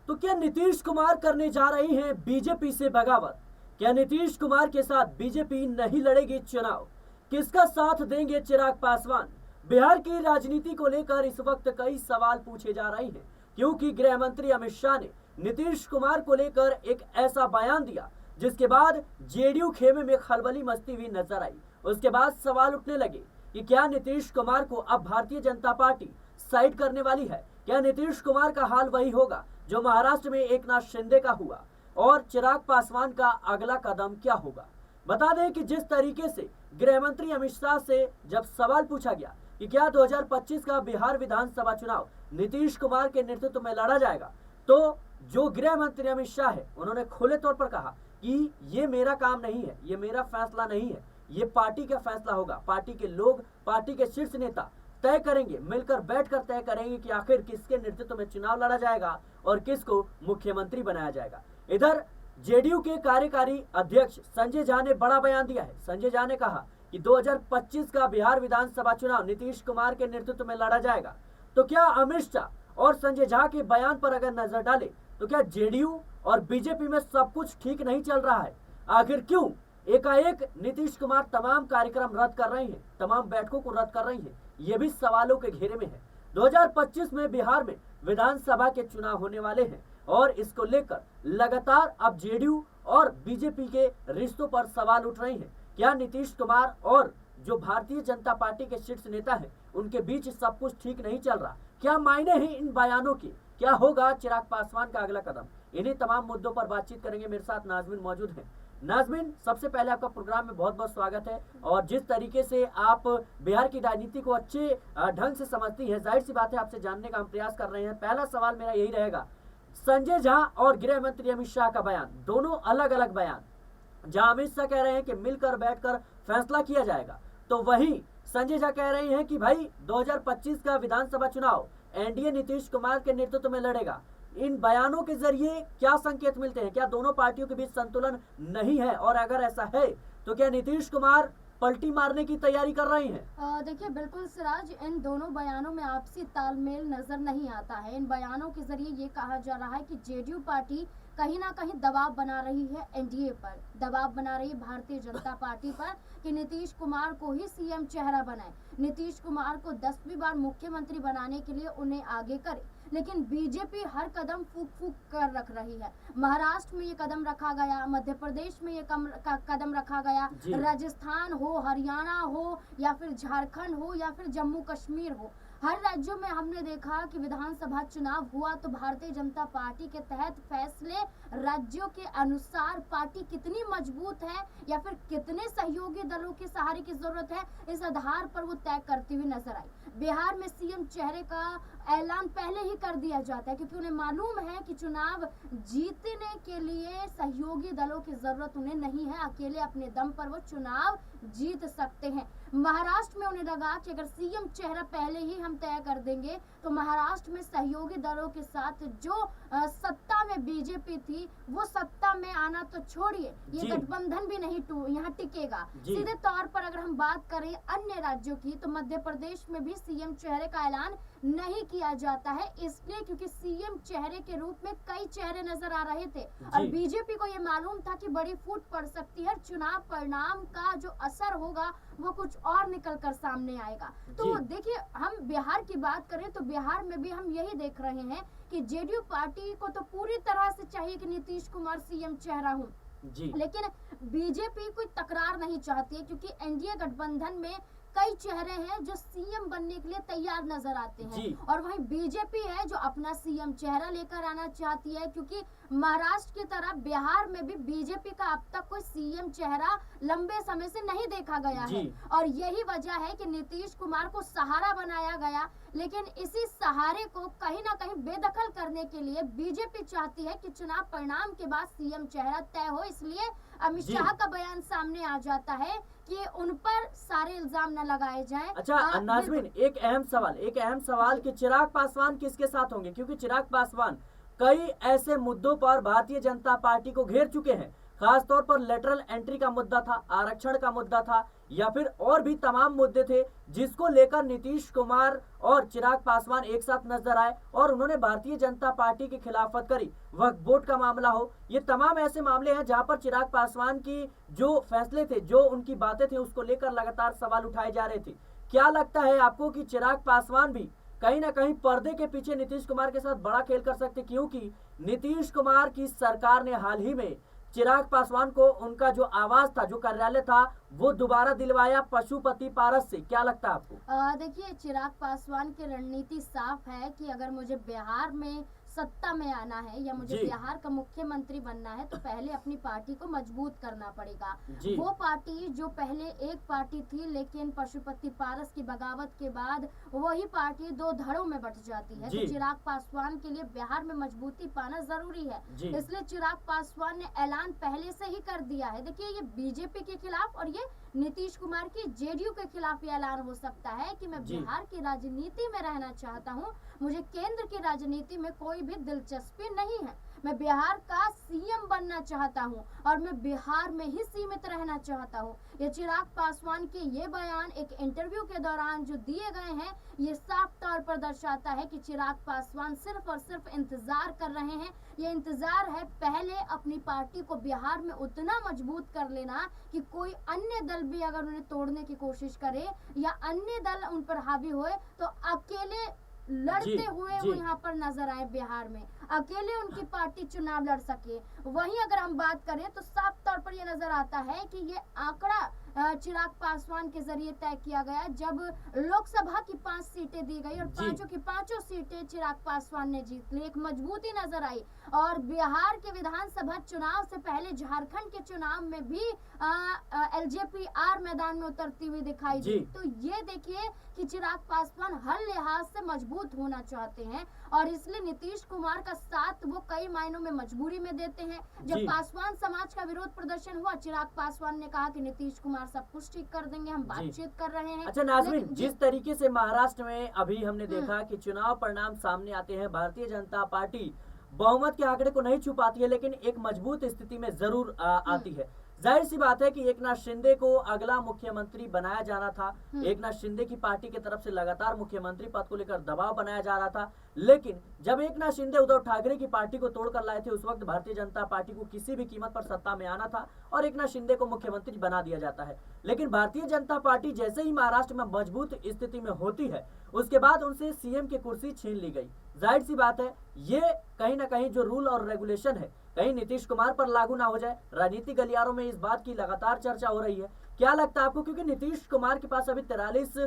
तो क्या नीतीश कुमार करने जा रही हैं बीजेपी से बगावत? क्या नीतीश कुमार के साथ बीजेपी नहीं लड़ेगी चुनाव? किसका साथ देंगे चिराग पासवान? बिहार की राजनीति को लेकर इस वक्त कई सवाल पूछे जा रहे हैं, क्योंकि गृह मंत्री अमित शाह ने नीतीश कुमार को लेकर एक ऐसा बयान दिया जिसके बाद जेडीयू खेमे में खलबली मचती हुई नजर आई। उसके बाद सवाल उठने लगे कि क्या नीतीश कुमार को अब भारतीय जनता पार्टी साइड करने वाली है? क्या नीतीश कुमार का हाल वही होगा जो महाराष्ट्र में एकनाथ शिंदे का हुआ? और चिराग पासवान का अगला कदम क्या होगा? बता दें कि जिस तरीके से गृह मंत्री अमित शाह से जब सवाल पूछा गया कि क्या 2025 का बिहार विधानसभा चुनाव नीतीश कुमार के नेतृत्व में लड़ा जाएगा, तो जो गृह मंत्री अमित शाह है उन्होंने खुले तौर पर कहा कि ये मेरा काम नहीं है, ये मेरा फैसला नहीं है, ये पार्टी का फैसला होगा। पार्टी के लोग, पार्टी के शीर्ष नेता तय करेंगे, मिलकर बैठकर तय करेंगे कि आखिर किसके नेतृत्व में चुनाव लड़ा जाएगा और किसको मुख्यमंत्री बनाया जाएगा। इधर जेडीयू के कार्यकारी अध्यक्ष संजय झा ने बड़ा बयान दिया है। संजय झा ने कहा कि 2025 का बिहार विधानसभा चुनाव नीतीश कुमार के नेतृत्व में लड़ा जाएगा। तो क्या अमित शाह और संजय झा के बयान पर अगर नजर डाले तो क्या जेडीयू और बीजेपी में सब कुछ ठीक नहीं चल रहा है? आखिर क्यों एकाएक नीतीश कुमार तमाम कार्यक्रम रद्द कर रहे हैं, तमाम बैठकों को रद्द कर रही हैं? ये भी सवालों के घेरे में है। 2025 में बिहार में विधानसभा के चुनाव होने वाले हैं और इसको लेकर लगातार अब जेडीयू और बीजेपी के रिश्तों पर सवाल उठ रहे हैं। क्या नीतीश कुमार और जो भारतीय जनता पार्टी के शीर्ष नेता हैं उनके बीच सब कुछ ठीक नहीं चल रहा? क्या मायने हैं इन बयानों के? क्या होगा चिराग पासवान का अगला कदम? इन्हीं तमाम मुद्दों पर बातचीत करेंगे। मेरे साथ नाजमीन मौजूद हैं। नाजमीन, सबसे पहले आपका प्रोग्राम में बहुत बहुत स्वागत है। और जिस तरीके से आप बिहार की राजनीति को अच्छे ढंग से समझती हैं, जाहिर सी बात है आपसे जानने का हम प्रयास कर रहे हैं। पहला सवाल मेरा यही रहेगा, संजय झा और गृह मंत्री अमित शाह का बयान, दोनों अलग अलग बयान। जहां अमित शाह कह रहे हैं कि मिलकर बैठकर फैसला किया जाएगा, तो वहीं संजय झा कह रहे हैं कि भाई 2025 का विधानसभा चुनाव एनडीए नीतीश कुमार के नेतृत्व में लड़ेगा। इन बयानों के जरिए क्या संकेत मिलते हैं? क्या दोनों पार्टियों के बीच संतुलन नहीं है? और अगर ऐसा है तो क्या नीतीश कुमार पलटी मारने की तैयारी कर रहे हैं? देखिए, बिल्कुल सिराज, इन दोनों बयानों में आपसी तालमेल नजर नहीं आता है। इन बयानों के जरिए ये कहा जा रहा है कि जेडीयू पार्टी कहीं ना कहीं दबाव बना रही है एनडीए पर, दबाव बना रही है भारतीय जनता पार्टी पर कि नीतीश कुमार को ही सीएम चेहरा बनाए, नीतीश कुमार को 10वीं बार मुख्यमंत्री बनाने के लिए उन्हें आगे करे। लेकिन बीजेपी हर कदम फूक फूक कर रख रही है। महाराष्ट्र में ये कदम रखा गया, मध्य प्रदेश में ये कदम रखा गया, राजस्थान हो, हरियाणा हो, या फिर झारखंड हो, या फिर जम्मू कश्मीर हो, हर राज्यों में हमने देखा कि विधानसभा चुनाव हुआ तो भारतीय जनता पार्टी के तहत फैसले राज्यों के अनुसार पार्टी कितनी मजबूत है या फिर कितने सहयोगी दलों के सहारे की जरूरत है, इस आधार पर वो तय करती हुई नजर आई। बिहार में सीएम चेहरे का ऐलान पहले ही कर दिया जाता है क्योंकि उन्हें मालूम है कि चुनाव जीतने के लिए सहयोगी दलों की जरूरत उन्हें नहीं है, अकेले अपने दम पर वो चुनाव जीत सकते हैं। महाराष्ट्र में उन्हें लगा कि अगर सीएम चेहरा पहले ही हम तय कर देंगे तो महाराष्ट्र में सहयोगी दलों के साथ जो सत्ता में बीजेपी थी वो सत्ता में आना तो छोड़िए, ये गठबंधन भी नहीं यहाँ टिकेगा। सीधे तौर पर अगर हम बात करें अन्य राज्यों की तो मध्य प्रदेश में भी सीएम चेहरे का ऐलान नहीं किया जाता है, इसलिए क्योंकि सीएम चेहरे के रूप में कई चेहरे नजर आ रहे थे और बीजेपी को ये मालूम था कि बड़ी फूट पड़ सकती है, चुनाव परिणाम का जो असर होगा वो कुछ और निकल कर सामने आएगा। तो देखिए, हम बिहार की बात करें तो बिहार में भी हम यही देख रहे हैं कि जेडीयू पार्टी को तो पूरी तरह से चाहिए कि नीतीश कुमार सीएम चेहरा हो, लेकिन बीजेपी कोई तकरार नहीं चाहती है क्योंकि एनडीए गठबंधन में कई चेहरे हैं जो सीएम बनने के लिए तैयार नजर आते हैं और वहीं बीजेपी है जो अपना सीएम चेहरा लेकर आना चाहती है, क्योंकि महाराष्ट्र की तरह बिहार में भी बीजेपी का अब तक कोई सीएम चेहरा लंबे समय से नहीं देखा गया है और यही वजह है कि नीतीश कुमार को सहारा बनाया गया। लेकिन इसी सहारे को कहीं ना कहीं बेदखल करने के लिए बीजेपी चाहती है कि चुनाव परिणाम के बाद सीएम चेहरा तय हो, इसलिए अमित शाह का बयान सामने आ जाता है कि उन पर सारे इल्जाम न लगाए जाएं। अच्छा नाजमीन, एक अहम सवाल कि चिराग पासवान किसके साथ होंगे? क्योंकि चिराग पासवान कई ऐसे मुद्दों पर भारतीय जनता पार्टी को घेर चुके हैं, खासतौर पर लेटरल एंट्री का मुद्दा था, आरक्षण का मुद्दा था, या फिर और भी तमाम मुद्दे थे जिसको लेकर नीतीश कुमार और चिराग पासवान एक साथ नजर आए और उन्होंने भारतीय जनता पार्टी की खिलाफत करी। वक्फ बोर्ड का मामला हो, ये तमाम ऐसे मामले हैं जहां पर चिराग पासवान की जो फैसले थे, जो उनकी बातें थी, उसको लेकर लगातार सवाल उठाए जा रहे थे। क्या लगता है आपको कि चिराग पासवान भी कहीं ना कहीं पर्दे के पीछे नीतीश कुमार के साथ बड़ा खेल कर सकते, क्योंकि नीतीश कुमार की सरकार ने हाल ही में चिराग पासवान को उनका जो आवास था, जो कार्यालय था, वो दोबारा दिलवाया पशुपति पारस से। क्या लगता है आपको? देखिए, चिराग पासवान की रणनीति साफ है कि अगर मुझे बिहार में सत्ता में आना है या मुझे बिहार का मुख्यमंत्री बनना है तो पहले अपनी पार्टी को मजबूत करना पड़ेगा। वो पार्टी जो पहले एक पार्टी थी, लेकिन पशुपति पारस की बगावत के बाद वही पार्टी दो धड़ों में बट जाती है। तो चिराग पासवान के लिए बिहार में मजबूती पाना जरूरी है, इसलिए चिराग पासवान ने ऐलान पहले से ही कर दिया है। देखिए, ये बीजेपी के खिलाफ और ये नीतीश कुमार की जेडीयू के खिलाफ ऐलान हो सकता है कि मैं बिहार की राजनीति में रहना चाहता हूँ, मुझे केंद्र की राजनीति में कोई भी दिलचस्पी नहीं है, मैं बिहार का सीएम बनना चाहता हूं और मैं बिहार में ही सीमित रहना चाहता हूं। ये चिराग पासवान के ये बयान एक इंटरव्यू के दौरान जो दिए गए हैं, ये साफ तौर पर दर्शाता है कि चिराग पासवान सिर्फ और सिर्फ इंतजार कर रहे हैं। ये इंतजार है पहले अपनी पार्टी को बिहार में उतना मजबूत कर लेना कि कोई अन्य दल भी अगर उन्हें तोड़ने की कोशिश करे या अन्य दल उन पर हावी होए तो अकेले लड़ते हुए वो यहाँ पर नजर आए, बिहार में अकेले उनकी पार्टी चुनाव लड़ सके। वहीं अगर हम बात करें तो साफ तौर पर ये नजर आता है कि ये आंकड़ा चिराग पासवान के जरिए तय किया गया जब लोकसभा की 5 सीटें दी गई और पांचों की पांचों सीटें चिराग पासवान ने जीत ली। एक मजबूती नजर आई और बिहार के विधानसभा चुनाव से पहले झारखंड के चुनाव में भी एलजेपी आर मैदान में उतरती हुई दिखाई दी। तो ये देखिए कि चिराग पासवान हर लिहाज से मजबूत होना चाहते हैं और इसलिए नीतीश कुमार का साथ वो कई मायनों में मजबूरी में देते हैं। जब पासवान समाज का विरोध प्रदर्शन हुआ, चिराग पासवान ने कहा कि नीतीश कुमार सब कुछ ठीक कर देंगे, हम बातचीत कर रहे हैं। अच्छा नाज़रीन, जिस तरीके से महाराष्ट्र में अभी हमने देखा कि चुनाव परिणाम सामने आते हैं, भारतीय जनता पार्टी बहुमत के आंकड़े को नहीं छुपाती है, लेकिन एक मजबूत स्थिति में जरूर आती है। जाहिर सी बात है कि एकनाथ शिंदे को अगला मुख्यमंत्री बनाया जाना था। एकनाथ शिंदे की पार्टी की तरफ से लगातार मुख्यमंत्री पद को लेकर दबाव बनाया जा रहा था, लेकिन जब एकनाथ शिंदे उद्धव ठाकरे की पार्टी को तोड़कर लाए थे, उस वक्त भारतीय जनता पार्टी को किसी भी कीमत पर सत्ता में आना था और एकनाथ शिंदे को मुख्यमंत्री बना दिया जाता है। लेकिन भारतीय जनता पार्टी जैसे ही महाराष्ट्र में मजबूत स्थिति में होती है, उसके बाद उनसे सीएम की कुर्सी छीन ली गई। जाहिर सी बात है, ये कहीं ना कहीं जो रूल और रेगुलेशन है, कहीं नीतीश कुमार पर लागू ना हो जाए। राजनीतिक गलियारों में इस बात की लगातार चर्चा हो रही है। क्या लगता है आपको? क्योंकि नीतीश कुमार के पास अभी 43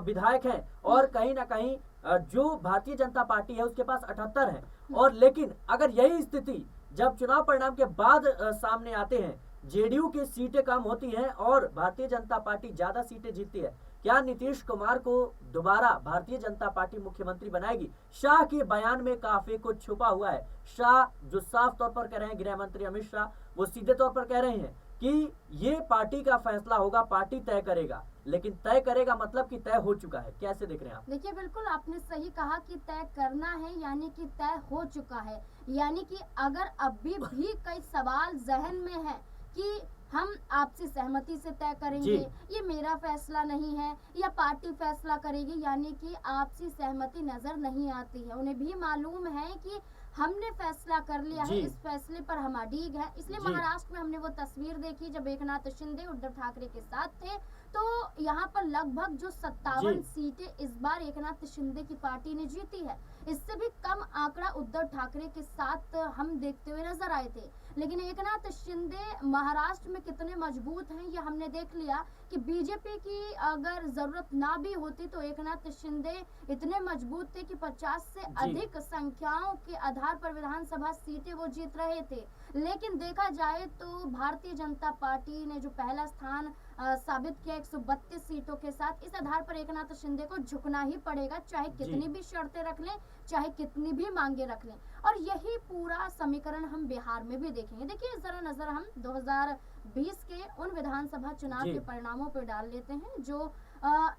विधायक हैं और कहीं ना कहीं जो भारतीय जनता पार्टी है उसके पास 78 हैं। और लेकिन अगर यही स्थिति जब चुनाव परिणाम के बाद सामने आते हैं, जेडीयू की सीटें कम होती हैं और भारतीय जनता पार्टी ज्यादा सीटें जीतती है, क्या नीतीश कुमार को दोबारा भारतीय जनता पार्टी मुख्यमंत्री बनाएगी? शाह के बयान में काफी कुछ छुपा हुआ है। शाह जो साफ तौर पर कह रहे हैं, गृह मंत्री अमित शाह, वो सीधे तौर पर कह रहे हैं कि ये पार्टी का फैसला होगा, पार्टी तय करेगा। लेकिन तय करेगा मतलब कि तय हो चुका है। कैसे देख रहे हैं आप? देखिए, बिल्कुल आपने सही कहा कि तय करना है, यानी कि तय हो चुका है। यानी कि अगर अभी भी कई सवाल जहन में है कि हम आपसी सहमति से तय करेंगे, ये मेरा फैसला नहीं है या पार्टी फैसला करेगी, यानी कि आपसी सहमति नजर नहीं आती है। उन्हें भी मालूम है कि हमने फैसला कर लिया है, इस फैसले पर हम अड़िग है। इसलिए महाराष्ट्र में हमने वो तस्वीर देखी जब एकनाथ शिंदे उद्धव ठाकरे के साथ थे, तो यहाँ पर लगभग जो 57 सीटें इस बार एकनाथ शिंदे की पार्टी ने जीती है। इससे भी कम आंकड़ा उद्धव ठाकरे के साथ हम देखते हुए नजर आए थे। लेकिन एकनाथ शिंदे महाराष्ट्र में कितने मजबूत हैं ये हमने देख लिया कि बीजेपी की अगर जरूरत ना भी होती तो एकनाथ शिंदे इतने मजबूत थे कि 50 से अधिक संख्याओं के आधार पर विधानसभा सीटें वो जीत रहे थे। लेकिन देखा जाए तो भारतीय जनता पार्टी ने जो पहला स्थान साबित किया 132 सीटों के साथ, इस आधार पर एकनाथ शिंदे को झुकना ही पड़ेगा, चाहे कितनी भी शर्तें रख लें, चाहे कितनी भी मांगे रख लें। और यही पूरा समीकरण हम बिहार में भी देखेंगे। देखिए, जरा नजर हम 2020 के उन विधानसभा चुनाव के परिणामों पर डाल लेते हैं जो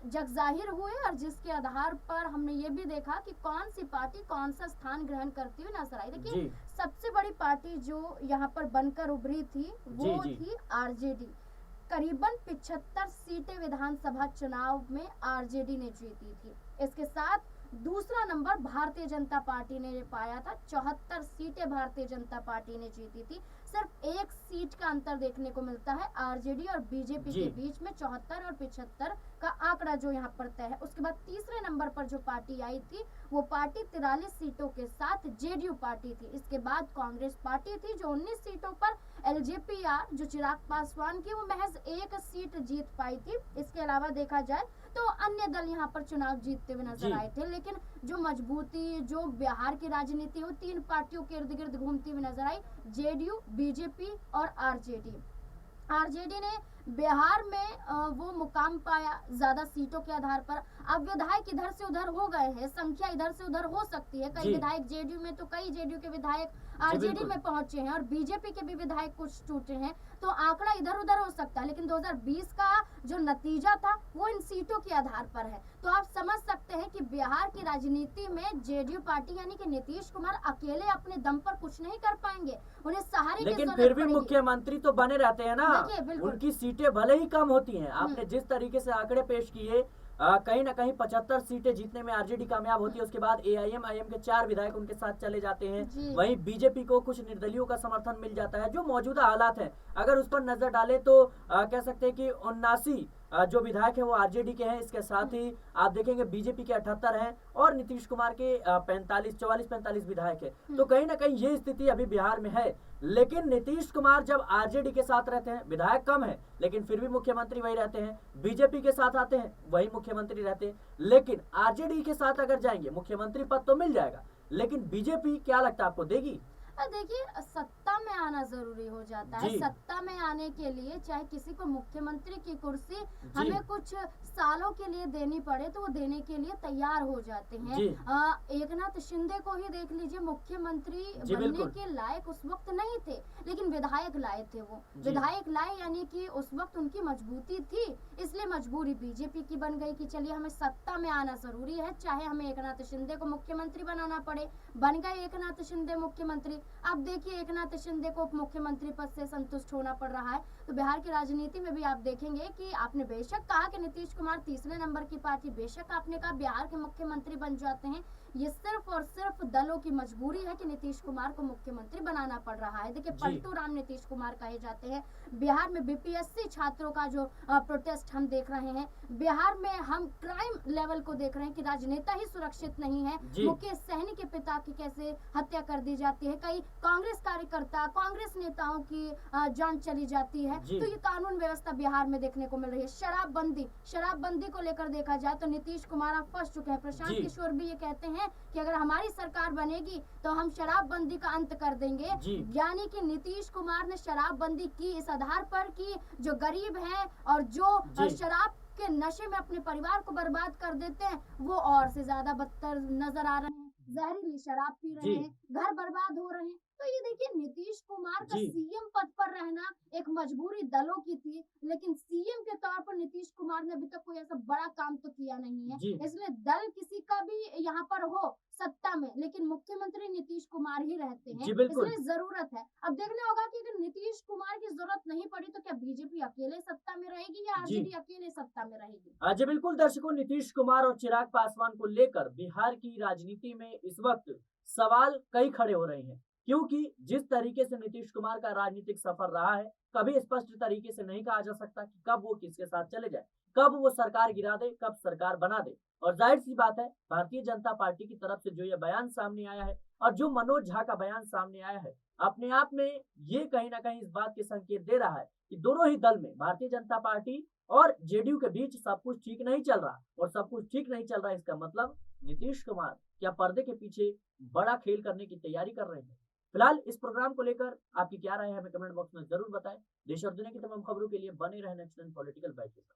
जग जाहिर हुए और जिसके आधार पर हमने ये भी देखा कि कौन सी पार्टी कौन सा स्थान ग्रहण करती हुई नजर आई। देखिए, सबसे बड़ी पार्टी जो यहाँ पर बनकर उभरी थी वो थी आरजेडी। करीबन 75 सीटें विधानसभा चुनाव में आरजेडी ने जीती थी। इसके साथ दूसरा नंबर भारतीय जनता पार्टी ने पाया था। 74 सीटें भारतीय जनता पार्टी ने जीती थी। सिर्फ एक सीट का अंतर देखने को मिलता है आरजेडी और बीजेपी के बीच में, 74 और 75 का आंकड़ा जो यहाँ पर तय है। उसके बाद तीसरे नंबर पर जो पार्टी आई थी वो पार्टी 43 सीटों के साथ जेडीयू पार्टी थी। इसके बाद कांग्रेस पार्टी थी जो 19 सीटों पर, एलजेपीआर जो चिराग पासवान की, वो महज एक सीट जीत पाई थी। इसके अलावा देखा जाए तो अन्य दल यहाँ पर चुनाव जीतते हुए नजर आए थे, लेकिन जो मजबूती जो बिहार की राजनीति वो तीन पार्टियों के इर्द गिर्द घूमती हुई नजर आई, जेडीयू, बीजेपी और आरजेडी। आरजेडी ने बिहार में वो मुकाम पाया ज्यादा सीटों के आधार पर। अब विधायक इधर से उधर हो गए हैं, संख्या इधर से उधर हो सकती है, कई विधायक जेडीयू में तो कई जेडीयू के विधायक आरजेडी में पहुंचे हैं और बीजेपी के भी विधायक कुछ टूटे हैं, तो आंकड़ा इधर उधर हो सकता है। लेकिन 2020 का जो नतीजा था वो इन सीटों के आधार पर है। तो आप समझ सकते हैं कि बिहार की राजनीति में जेडीयू पार्टी यानी कि नीतीश कुमार अकेले अपने दम पर कुछ नहीं कर पाएंगे, उन्हें सहारे की लेकिन जरूरत फिर भी पड़ेगी। मुख्यमंत्री तो बने रहते हैं ना, उनकी सीटें भले ही कम होती हैं। आपने जिस तरीके से आंकड़े पेश किए, कहीं ना कहीं 75 सीटें जीतने में आरजेडी कामयाब होती है। उसके बाद एआईएम के 4 विधायक उनके साथ चले जाते हैं। वहीं बीजेपी को कुछ निर्दलियों का समर्थन मिल जाता है। जो मौजूदा हालात है अगर उस पर नजर डालें तो कह सकते हैं कि 79 जो विधायक है वो आरजेडी के हैं। इसके साथ ही आप देखेंगे बीजेपी के 78 हैं और नीतीश कुमार के 44-45 विधायक है। तो कहीं ना कहीं ये स्थिति अभी बिहार में है। लेकिन नीतीश कुमार जब आरजेडी के साथ रहते हैं, विधायक कम है लेकिन फिर भी मुख्यमंत्री वही रहते हैं। बीजेपी के साथ आते हैं, वही मुख्यमंत्री रहते हैं। लेकिन आरजेडी के साथ अगर जाएंगे, मुख्यमंत्री पद तो मिल जाएगा, लेकिन बीजेपी क्या लगता है आपको देगी? देखिए, सत्ता में आना जरूरी हो जाता है। सत्ता में आने के लिए चाहे किसी को मुख्यमंत्री की कुर्सी हमें कुछ सालों के लिए देनी पड़े तो वो देने के लिए तैयार हो जाते हैं। एकनाथ शिंदे को ही देख लीजिए, मुख्यमंत्री बनने के लायक उस वक्त नहीं थे, लेकिन विधायक लाए थे। वो विधायक लाए यानी कि उस वक्त उनकी मजबूती थी, इसलिए मजबूरी बीजेपी की बन गई कि चलिए हमें सत्ता में आना जरूरी है, चाहे हमें एकनाथ शिंदे को मुख्यमंत्री बनाना पड़े। बन गए एकनाथ शिंदे मुख्यमंत्री। अब देखिए एकनाथ शिंदे को उप मुख्यमंत्री पद से संतुष्ट होना पड़ रहा है। तो बिहार की राजनीति में भी आप देखेंगे कि आपने बेशक कहा कि नीतीश कुमार तीसरे नंबर की पार्टी, बेशक आपने कहा बिहार के मुख्यमंत्री बन जाते हैं, ये सिर्फ और सिर्फ दलों की मजबूरी है कि नीतीश कुमार को मुख्यमंत्री बनाना पड़ रहा है। देखिए पलटू राम नीतीश कुमार कहे जाते हैं। बिहार में बीपीएससी छात्रों का जो प्रोटेस्ट हम देख रहे हैं, बिहार में हम क्राइम लेवल को देख रहे हैं कि राजनेता ही सुरक्षित नहीं है। मुकेश सहनी के पिता की कैसे हत्या कर दी जाती है, कई कांग्रेस कार्यकर्ता, कांग्रेस नेताओं की जान चली जाती है। तो ये कानून व्यवस्था बिहार में देखने को मिल रही है। शराबबंदी को लेकर देखा जाए तो नीतीश कुमार अब फंस चुके हैं। प्रशांत किशोर भी ये कहते हैं कि अगर हमारी सरकार बनेगी तो हम शराबबंदी का अंत कर देंगे। यानी कि नीतीश कुमार ने शराबबंदी की इस आधार पर कि जो गरीब है और जो शराब के नशे में अपने परिवार को बर्बाद कर देते हैं वो और से ज्यादा बदतर नजर आ रहे हैं। जहरीली शराब पी रहे हैं, घर बर्बाद हो रहे हैं। तो ये देखिए नीतीश कुमार का सीएम पद पर रहना एक मजबूरी दलों की थी, लेकिन सीएम के तौर पर नीतीश कुमार ने अभी तक कोई ऐसा बड़ा काम तो किया नहीं है। इसलिए दल किसी का भी यहाँ पर हो सत्ता में, लेकिन मुख्यमंत्री नीतीश कुमार ही रहते हैं। इसलिए जरूरत है, अब देखना होगा कि अगर नीतीश कुमार की जरूरत नहीं पड़ी तो क्या बीजेपी अकेले सत्ता में रहेगी या आरजेडी अकेले सत्ता में रहेगी? जी बिल्कुल दर्शकों, नीतीश कुमार और चिराग पासवान को लेकर बिहार की राजनीति में इस वक्त सवाल कई खड़े हो रहे हैं, क्योंकि जिस तरीके से नीतीश कुमार का राजनीतिक सफर रहा है, कभी स्पष्ट तरीके से नहीं कहा जा सकता कि कब वो किसके साथ चले जाए, कब वो सरकार गिरा दे, कब सरकार बना दे। और जाहिर सी बात है, भारतीय जनता पार्टी की तरफ से जो ये बयान सामने आया है और जो मनोज झा का बयान सामने आया है, अपने आप में ये कहीं ना कहीं इस बात के संकेत दे रहा है कि दोनों ही दल में, भारतीय जनता पार्टी और जेडीयू के बीच सब कुछ ठीक नहीं चल रहा। और सब कुछ ठीक नहीं चल रहा, इसका मतलब नीतीश कुमार क्या पर्दे के पीछे बड़ा खेल करने की तैयारी कर रहे हैं? फिलहाल इस प्रोग्राम को लेकर आपकी क्या राय है, हमें कमेंट बॉक्स में जरूर बताएं। देश और दुनिया की तमाम खबरों के लिए बने रहना नेक्स्ट पॉलिटिकल बाइट के साथ।